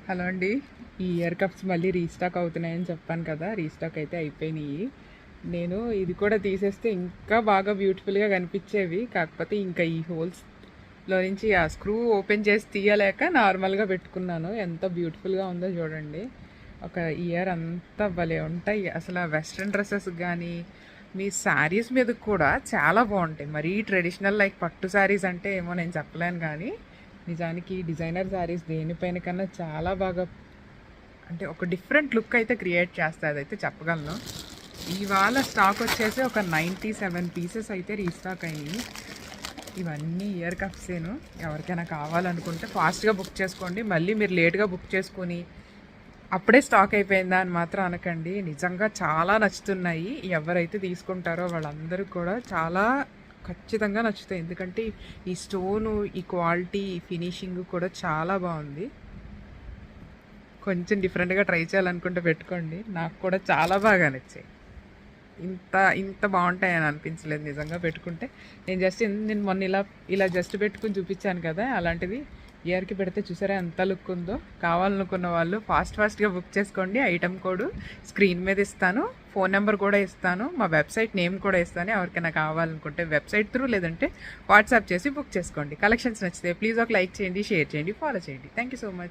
Hello అండి. ఈ ear cups మళ్ళీ రీస్టాక్ అవుతున్నాయని చెప్పాను కదా, రీస్టాక్ అయితే అయిపోయినాయి. నేను ఇది కూడా తీసేస్తే ఇంకా బాగా బ్యూటిఫుల్గా కనిపించేవి, కాకపోతే ఇంకా ఈ హోల్స్లో నుంచి ఆ స్క్రూ ఓపెన్ చేసి తీయలేక నార్మల్గా పెట్టుకున్నాను. ఎంత బ్యూటిఫుల్గా ఉందో చూడండి. ఒక ఇయర్ అంతా భలే ఉంటాయి అసలు. ఆ వెస్ట్రన్ డ్రెస్సెస్ కానీ మీ శారీస్ మీద కూడా చాలా బాగుంటాయి. మరీ ట్రెడిషనల్ లైక్ పట్టు శారీస్ అంటే ఏమో నేను చెప్పలేను, కానీ నిజానికి డిజైనర్ శారీస్ దేనిపైన కన్నా చాలా బాగా, అంటే ఒక డిఫరెంట్ లుక్ అయితే క్రియేట్ చేస్తుంది, అదైతే చెప్పగలను. ఇవాళ స్టాక్ వచ్చేసి ఒక 97 పీసెస్ అయితే రీస్టాక్ అయ్యి. ఇవన్నీ ఇయర్ కప్సేను. ఎవరికైనా కావాలనుకుంటే ఫాస్ట్గా బుక్ చేసుకోండి. మళ్ళీ మీరు లేట్గా బుక్ చేసుకుని అప్పుడే స్టాక్ అయిపోయిందా అని మాత్రం అనకండి. నిజంగా చాలా నచ్చుతున్నాయి. ఎవరైతే తీసుకుంటారో వాళ్ళందరూ కూడా చాలా ఖచ్చితంగా నచ్చుతాయి. ఎందుకంటే ఈ స్టోను, ఈ క్వాలిటీ, ఈ ఫినిషింగ్ కూడా చాలా బాగుంది. కొంచెం డిఫరెంట్గా ట్రై చేయాలనుకుంటే పెట్టుకోండి. నాకు కూడా చాలా బాగా నచ్చాయి. ఇంత ఇంత బాగుంటాయని అనిపించలేదు నిజంగా పెట్టుకుంటే. నేను మొన్న ఇలా జస్ట్ పెట్టుకుని చూపించాను కదా, అలాంటిది ఇయర్కి పెడితే చూసారా ఎంత లుక్ ఉందో. కావాలనుకున్న వాళ్ళు ఫాస్ట్గా బుక్ చేసుకోండి. ఐటమ్ కోడ్ స్క్రీన్ మీద ఇస్తాను, ఫోన్ నెంబర్ కూడా ఇస్తాను, మా వెబ్సైట్ నేమ్ కూడా ఇస్తాను. ఎవరికైనా కావాలనుకుంటే వెబ్సైట్ త్రూ లేదంటే వాట్సాప్ చేసి బుక్ చేసుకోండి. కలెక్షన్స్ నచ్చితే ప్లీజ్ ఒక లైక్ చేయండి, షేర్ చేయండి, ఫాలో చేయండి. Thank you so much.